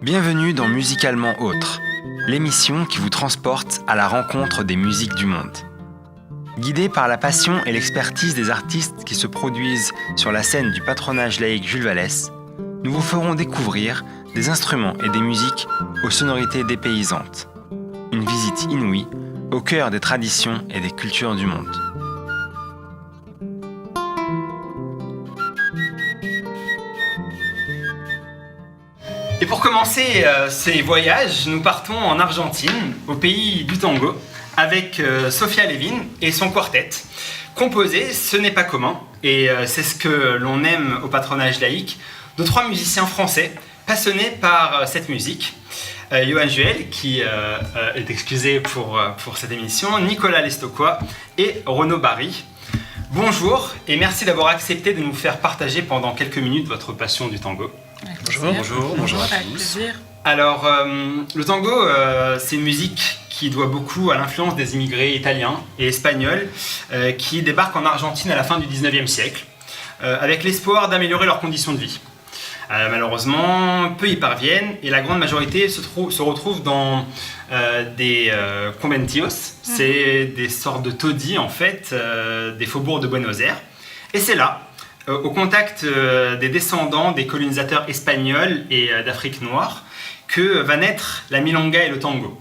Bienvenue dans Musicalement Autre, l'émission qui vous transporte à la rencontre des musiques du monde. Guidés par la passion et l'expertise des artistes qui se produisent sur la scène du patronage laïque Jules Vallès, nous vous ferons découvrir des instruments et des musiques aux sonorités dépaysantes. Une visite inouïe au cœur des traditions et des cultures du monde. Et pour commencer ces voyages, nous partons en Argentine, au pays du tango, avec Sofia Levin et son quartet. Composer, ce n'est pas commun, et c'est ce que l'on aime au patronage laïque, de trois musiciens français passionnés par cette musique. Johan Juel, qui est excusé pour cette émission, Nicolas Lestocqua et Renaud Barry. Bonjour, et merci d'avoir accepté de nous faire partager pendant quelques minutes votre passion du tango. Bonjour à tous. Alors, le tango, c'est une musique qui doit beaucoup à l'influence des immigrés italiens et espagnols qui débarquent en Argentine à la fin du 19e siècle, avec l'espoir d'améliorer leurs conditions de vie. Malheureusement, peu y parviennent et la grande majorité se retrouve dans des conventillos, c'est des sortes de taudis en fait, des faubourgs de Buenos Aires. Et c'est là, au contact des descendants des colonisateurs espagnols et d'Afrique noire, que va naître la milonga et le tango.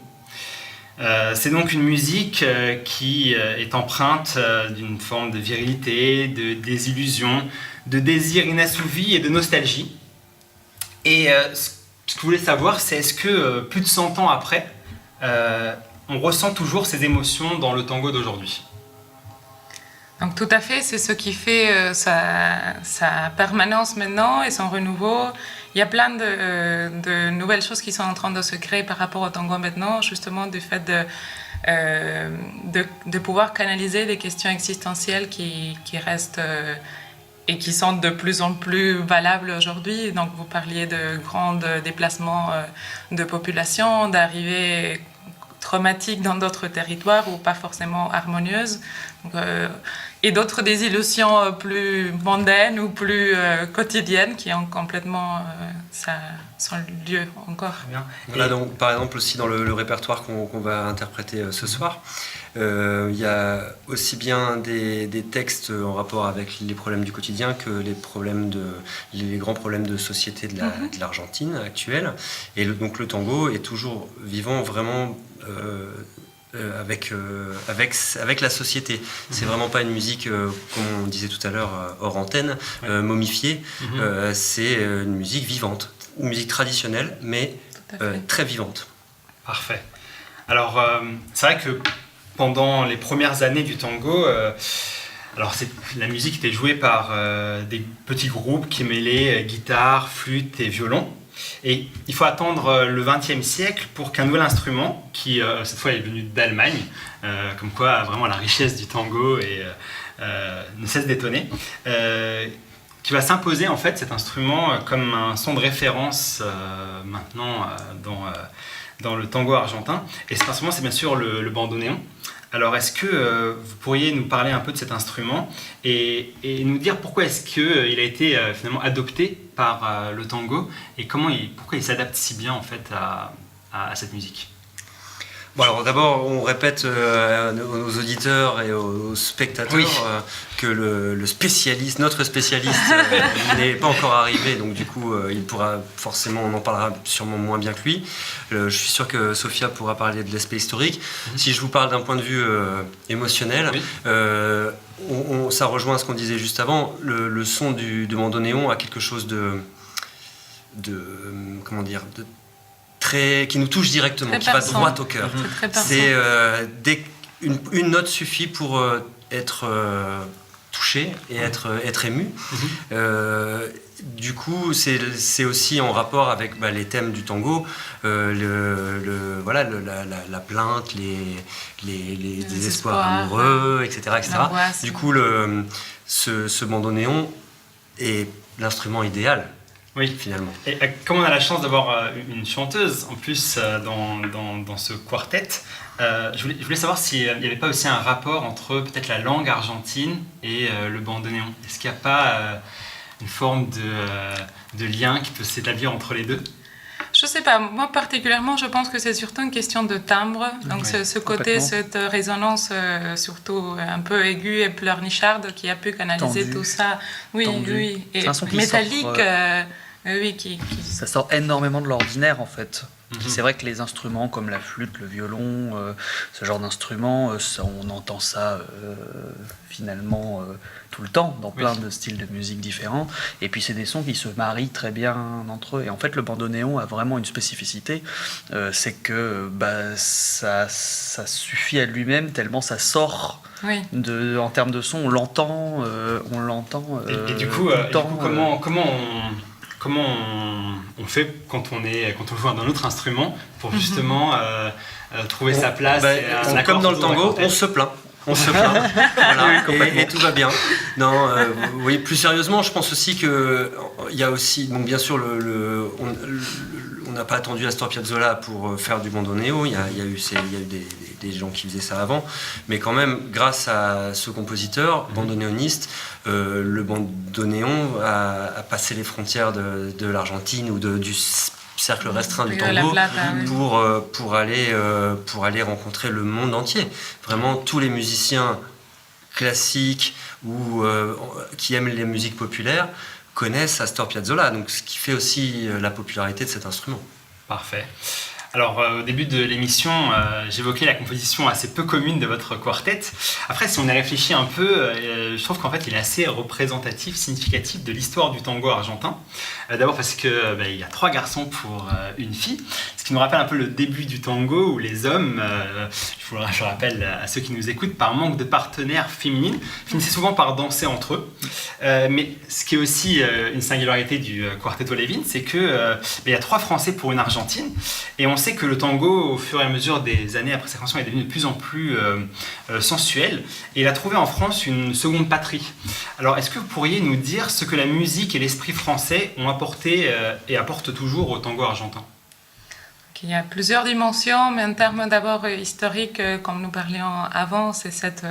C'est donc une musique qui est empreinte d'une forme de virilité, de désillusion, de désir inassouvi et de nostalgie. Et ce que je voulais savoir, c'est est-ce que plus de 100 ans après, on ressent toujours ces émotions dans le tango d'aujourd'hui ? Donc tout à fait, c'est ce qui fait sa permanence maintenant et son renouveau. Il y a plein de nouvelles choses qui sont en train de se créer par rapport au tango maintenant, justement du fait de pouvoir canaliser des questions existentielles qui restent et qui sont de plus en plus valables aujourd'hui. Donc vous parliez de grands déplacements de population, d'arrivées traumatiques dans d'autres territoires ou pas forcément harmonieuses. Donc, et d'autres désillusions plus mondaines ou plus quotidiennes qui ont complètement son lieu encore. Bien. Voilà, donc, par exemple aussi dans le répertoire qu'on va interpréter ce soir, il y a aussi bien des textes en rapport avec les problèmes du quotidien que les grands problèmes de société de l'Argentine actuelle. Et donc le tango est toujours vivant vraiment avec la société. C'est vraiment pas une musique, comme on disait tout à l'heure hors antenne, momifiée. C'est une musique vivante, une musique traditionnelle, mais très vivante. Parfait. Alors, c'est vrai que pendant les premières années du tango, la musique était jouée par des petits groupes qui mêlaient guitare, flûte et violon. Et il faut attendre le XXe siècle pour qu'un nouvel instrument, qui cette fois est venu d'Allemagne, comme quoi vraiment la richesse du tango ne cesse d'étonner, qui va s'imposer en fait cet instrument comme un son de référence maintenant dans le tango argentin. Et cet instrument, c'est bien sûr le bandoneon. Alors, est-ce que vous pourriez nous parler un peu de cet instrument et nous dire pourquoi est-ce qu'il a été finalement adopté par le tango et pourquoi il s'adapte si bien en fait à cette musique ? Bon, alors d'abord, on répète à nos auditeurs et aux spectateurs que notre spécialiste n'est pas encore arrivé, donc du coup, il pourra forcément, on en parlera sûrement moins bien que lui. Je suis sûr que Sofia pourra parler de l'aspect historique. Si je vous parle d'un point de vue émotionnel, ça rejoint ce qu'on disait juste avant. Le son du bandoneon a quelque chose qui nous touche directement, qui va droit au cœur. C'est une note suffit pour être touché et être ému. Du coup, c'est aussi en rapport avec les thèmes du tango, la plainte, les désespoirs amoureux, etc. Du coup, ce bandoneon est l'instrument idéal. Oui, finalement. Et comme on a la chance d'avoir une chanteuse en plus dans ce quartet, je voulais savoir s'il n'y avait pas aussi un rapport entre peut-être la langue argentine et le bandoneon. Est-ce qu'il n'y a pas une forme de lien qui peut s'établir entre les deux ? Je sais pas, moi particulièrement, je pense que c'est surtout une question de timbre. Donc ce côté, cette résonance surtout un peu aiguë et pleurnicharde qui a pu canaliser tout ça. Oui, oui. Et c'est un son qui métallique, sort, oui, Ça sort énormément de l'ordinaire en fait. C'est vrai que les instruments comme la flûte, le violon, ce genre d'instruments, on entend ça finalement tout le temps dans plein de styles de musique différents. Et puis c'est des sons qui se marient très bien entre eux. Et en fait le bandoneon a vraiment une spécificité, c'est que ça suffit à lui-même tellement ça sort. Oui. En termes de son, on l'entend. Et du coup, comment on fait quand on joue d'un autre instrument pour justement trouver sa place comme dans le tango, on se plaint. Voilà, et tout va bien. Non, oui, plus sérieusement, je pense aussi que il y a aussi, donc bien sûr, on n'a pas attendu Astor Piazzolla pour faire du bandoneon. Il y a eu des gens qui faisaient ça avant, mais quand même, grâce à ce compositeur, bandoneoniste, le bandoneon a passé les frontières de l'Argentine ou du cercle restreint du tango pour aller rencontrer le monde entier. Vraiment, tous les musiciens classiques ou qui aiment les musiques populaires connaissent Astor Piazzolla, donc ce qui fait aussi la popularité de cet instrument. Parfait. Alors, au début de l'émission, j'évoquais la composition assez peu commune de votre quartet. Après, si on y réfléchit un peu, je trouve qu'en fait, il est assez représentatif, significatif de l'histoire du tango argentin. D'abord parce qu'il y a 3 garçons pour une fille, ce qui nous rappelle un peu le début du tango où les hommes, je rappelle à ceux qui nous écoutent, par manque de partenaires féminines, finissaient souvent par danser entre eux. Mais ce qui est aussi une singularité du Quartetto Levin, c'est qu'il y a 3 Français pour une Argentine. Et on sait que le tango, au fur et à mesure des années après sa création, est devenu de plus en plus sensuel. Et il a trouvé en France une seconde patrie. Alors, est-ce que vous pourriez nous dire ce que la musique et l'esprit français ont apporté et apportent toujours au tango argentin ? Il y a plusieurs dimensions, mais en termes d'abord historiques, comme nous parlions avant, c'est cette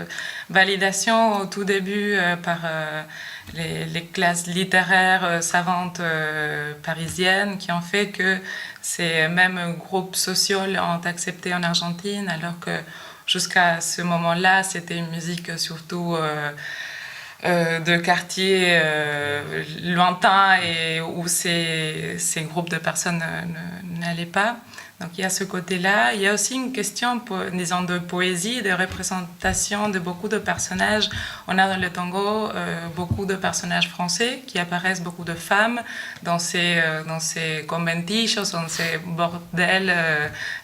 validation au tout début par les classes littéraires savantes parisiennes qui ont fait que ces mêmes groupes sociaux ont accepté en Argentine, alors que jusqu'à ce moment-là, c'était une musique surtout de quartiers lointains et où ces groupes de personnes n'allaient pas. Donc il y a ce côté-là. Il y a aussi une question, disons, de poésie, de représentation de beaucoup de personnages. On a dans le tango beaucoup de personnages français qui apparaissent, beaucoup de femmes dans ces conventillos, dans ces bordels.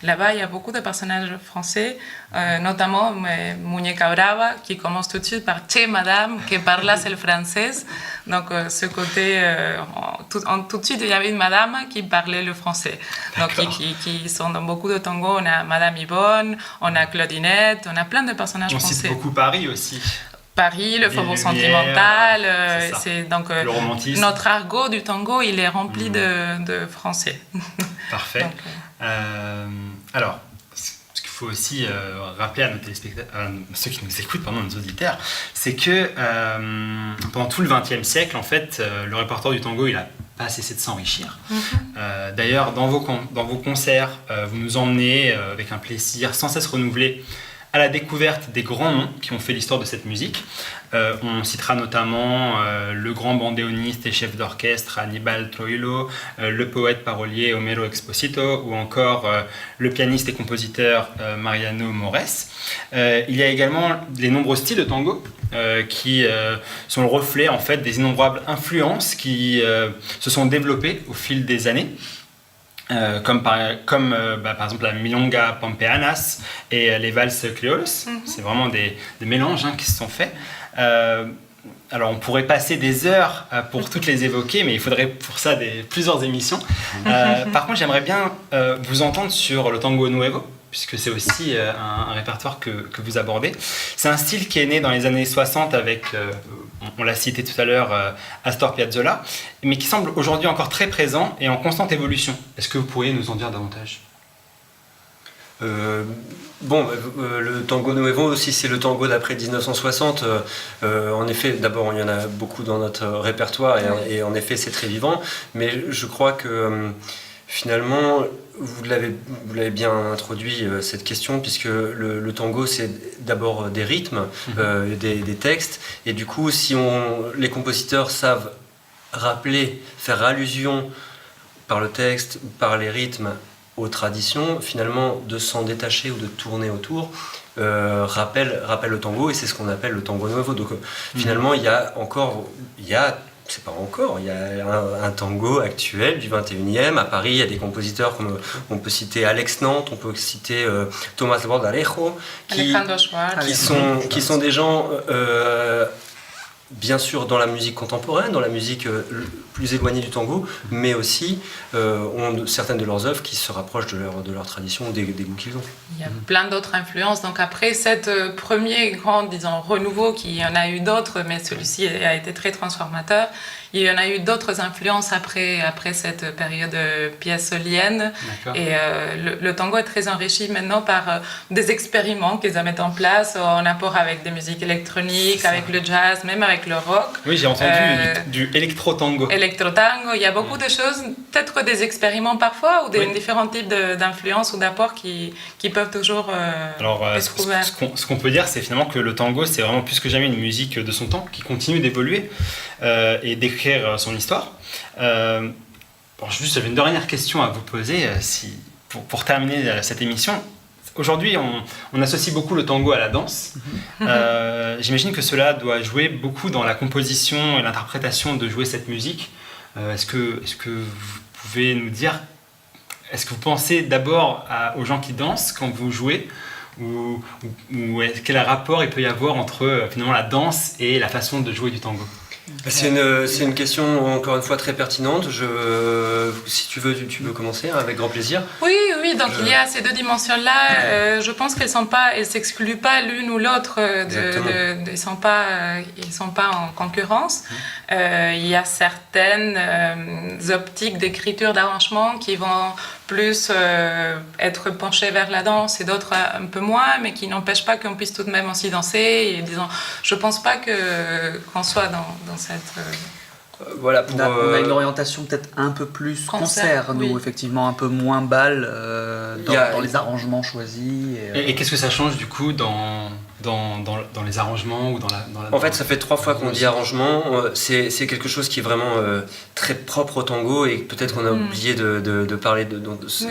Là-bas, il y a beaucoup de personnages français, notamment Muñeca Brava, qui commence tout de suite par « Che, madame, que parlas el francés ». Donc ce côté, tout de suite, il y avait une madame qui parlait le français. Donc qui sont dans beaucoup de tangos. On a Madame Yvonne, on a Claudinette, on a plein de personnages français. On cite beaucoup Paris aussi. Paris, le faubourg sentimental, c'est donc le romantisme. Notre argot du tango, il est rempli de français. Parfait. Donc, alors, ce qu'il faut aussi rappeler à nos téléspectateurs, ceux qui nous écoutent, nos auditeurs, c'est que pendant tout le XXe siècle, en fait, le répertoire du tango, il a pas cessé de s'enrichir. D'ailleurs, dans vos concerts, vous nous emmenez avec un plaisir sans cesse renouvelé à la découverte des grands noms qui ont fait l'histoire de cette musique. On citera notamment le grand bandéoniste et chef d'orchestre Aníbal Troilo, le poète parolier Homero Expósito ou encore le pianiste et compositeur Mariano Mores. Il y a également les nombreux styles de tango qui sont le reflet en fait des innombrables influences qui se sont développées au fil des années. Comme par exemple la milonga pampeanas et les valses criolles. C'est vraiment des mélanges qui se sont faits. Alors on pourrait passer des heures pour toutes les évoquer, mais il faudrait pour ça plusieurs émissions. Par contre, j'aimerais bien vous entendre sur le tango nuevo, puisque c'est aussi un répertoire que vous abordez. C'est un style qui est né dans les années 60 avec, on l'a cité tout à l'heure, Astor Piazzolla, mais qui semble aujourd'hui encore très présent et en constante évolution. Est-ce que vous pourriez nous en dire davantage ? Le tango nuevo aussi, c'est le tango d'après 1960. En effet, d'abord, il y en a beaucoup dans notre répertoire et en effet, c'est très vivant. Mais je crois que finalement, vous l'avez bien introduit cette question, puisque le tango c'est d'abord des rythmes, des textes, et du coup si les compositeurs savent faire allusion par le texte, par les rythmes aux traditions, finalement de s'en détacher ou de tourner autour rappelle le tango, et c'est ce qu'on appelle le tango nuevo. Donc finalement il y a un tango actuel du 21e. À Paris, il y a des compositeurs comme on peut citer Alex Nantes, on peut citer Tomás Bordarejo, qui sont des gens bien sûr dans la musique contemporaine, dans la musique plus éloignée du tango, mais aussi ont certaines de leurs œuvres qui se rapprochent de leur tradition, des goûts qu'ils ont. Il y a plein d'autres influences. Donc après cette premier grand, disons, renouveau, qui y en a eu d'autres, mais celui-ci a été très transformateur. Il y en a eu d'autres influences après cette période piazzolienne. Et le tango est très enrichi maintenant par des expériments qu'ils mettent en place en rapport avec des musiques électroniques, avec le jazz, même avec le rock. Oui, j'ai entendu du électro-tango. Électro-tango, il y a beaucoup de choses, peut-être des expériments parfois, ou des différents types d'influences ou d'apports qui peuvent toujours être ouverts. Ce qu'on peut dire, c'est finalement que le tango, c'est vraiment plus que jamais une musique de son temps, qui continue d'évoluer et d'écrire son histoire. Juste, j'avais une dernière question à vous poser pour terminer cette émission. Aujourd'hui, on associe beaucoup le tango à la danse. J'imagine que cela doit jouer beaucoup dans la composition et l'interprétation de jouer cette musique. Est-ce que vous pouvez nous dire, est-ce que vous pensez d'abord aux gens qui dansent quand vous jouez, ou quel rapport il peut y avoir entre finalement la danse et la façon de jouer du tango? C'est une question encore une fois très pertinente. Si tu veux commencer avec grand plaisir. Oui, donc il y a ces deux dimensions-là. Je pense qu'elles s'excluent pas l'une ou l'autre. Ils sont pas en concurrence. Il y a certaines optiques d'écriture, d'arrangement qui vont plus être penchées vers la danse et d'autres un peu moins, mais qui n'empêchent pas qu'on puisse tout de même aussi danser. Et disons, je pense pas qu'on soit dans cette... Voilà, on a une orientation peut-être un peu plus concert, nous, effectivement, un peu moins bal dans les arrangements choisis. Et qu'est-ce que ça change du coup dans les arrangements ou En fait, ça fait 3 fois qu'on dit arrangement. C'est quelque chose qui est vraiment très propre au tango, et peut-être qu'on a oublié de parler de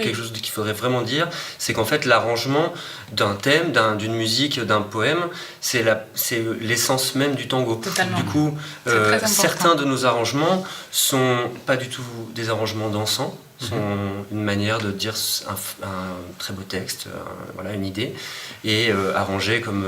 quelque chose qu'il faudrait vraiment dire. C'est qu'en fait, l'arrangement d'un thème, d'une musique, d'un poème, c'est l'essence même du tango. Totalement. Du coup, certains de nos arrangements sont pas du tout des arrangements dansants, sont une manière de dire un très beau texte, une idée, et arrangé comme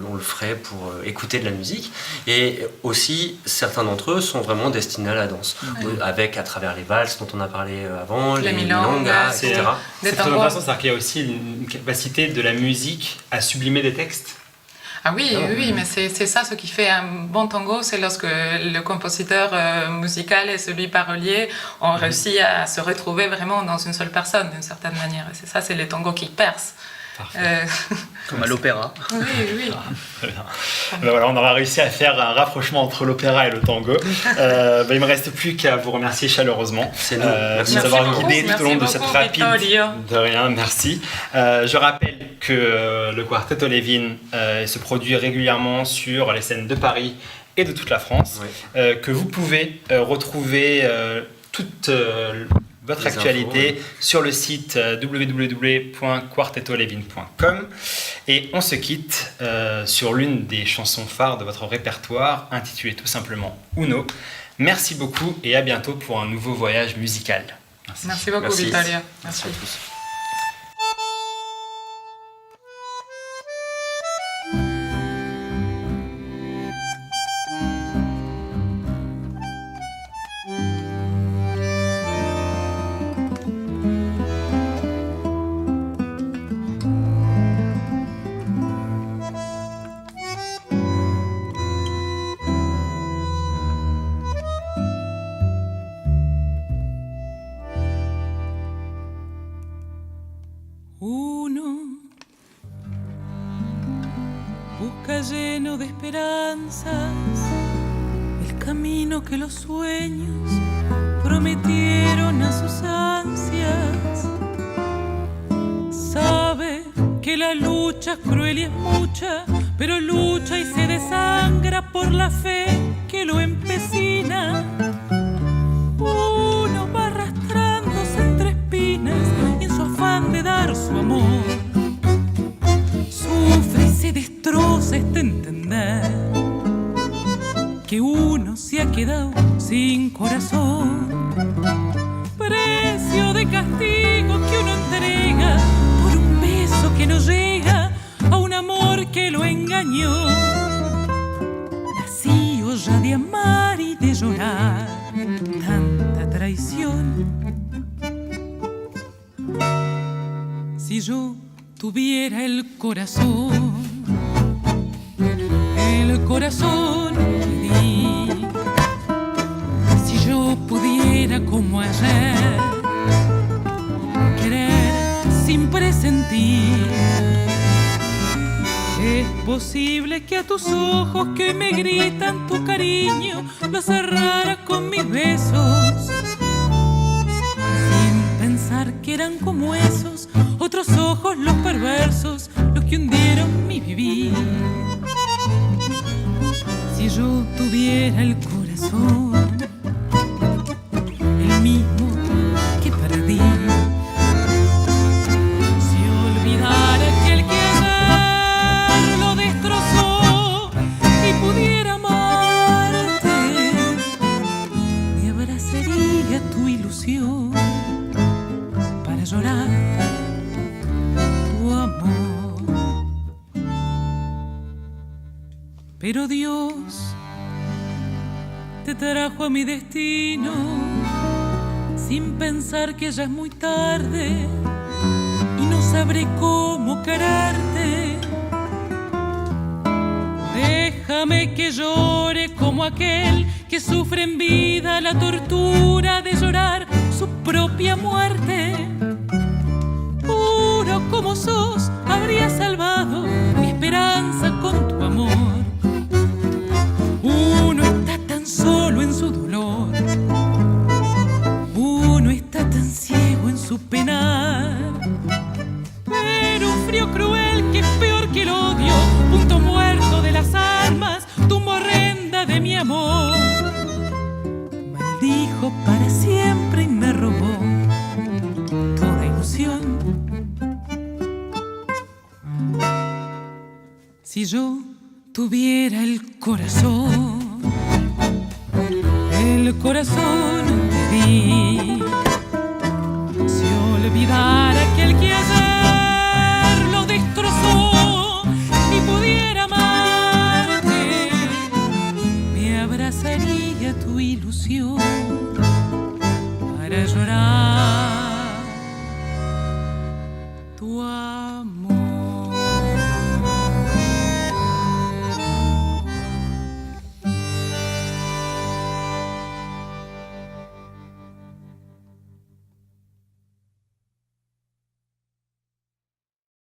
on le ferait pour écouter de la musique. Et aussi, certains d'entre eux sont vraiment destinés à la danse, à travers les valses dont on a parlé avant, les milongas, etc. C'est très intéressant, c'est-à-dire qu'il y a aussi une capacité de la musique à sublimer des textes. Ah oui, mais c'est ça ce qui fait un bon tango, c'est lorsque le compositeur musical et celui parolier ont réussi à se retrouver vraiment dans une seule personne, d'une certaine manière. Et c'est les tangos qui percent. Comme à l'opéra. Oui. Très bien. Voilà, on aura réussi à faire un rapprochement entre l'opéra et le tango. Il ne me reste plus qu'à vous remercier chaleureusement. C'est nous. Merci de nous avoir guidés tout au long de cette rapide... De rien, merci. Je rappelle que le Quartetto Levin se produit régulièrement sur les scènes de Paris et de toute la France, que vous pouvez retrouver toute votre actualité sur le site www.quartettolevin.com, et on se quitte sur l'une des chansons phares de votre répertoire intitulée tout simplement Uno. Merci beaucoup et à bientôt pour un nouveau voyage musical. Merci beaucoup, Vittorio. Merci à tous. Lleno de esperanzas, el camino que los sueños prometieron a sus ansias. que la lucha es cruel y es mucha, pero lucha y se desangra por la fe que lo empecina. Uno va arrastrándose entre espinas en su afán de dar su amor. Sufre y se destroza hasta entender que uno se ha quedado sin corazón. Precio de castigo que uno entrega por un beso que no llega a un amor que lo engañó. Vacío ya de amar y de llorar tanta traición. Si yo tuviera el corazón que di, si yo pudiera como ayer querer sin presentir, es posible que a tus ojos que me gritan tu cariño los cerrara con mis besos, sin pensar que eran como esos otros ojos los perversos, los que hundieron mi vivir. Si yo tuviera el corazón, el mismo que perdí, si olvidara que el que ayer lo destrozó y pudiera amarte, me abrazaría tu ilusión para llorar tu amor. Pero Dios te trajo a mi destino sin pensar que ya es muy tarde y no sabré cómo quererte. Déjame que llore como aquel que sufre en vida la tortura de llorar su propia muerte. Puro como sos, habría salvado mi esperanza con tu amor. Uno está tan solo en su dolor, uno está tan ciego en su penar, pero un frío cruel que es peor que el odio, punto muerto de las armas, tumba horrenda de mi amor, maldijo para siempre y me robó toda ilusión. Si yo tuviera el corazón que di, si olvidara aquel que ayer lo destrozó y pudiera amarte, me abrazaría tu ilusión para llorar tu amor.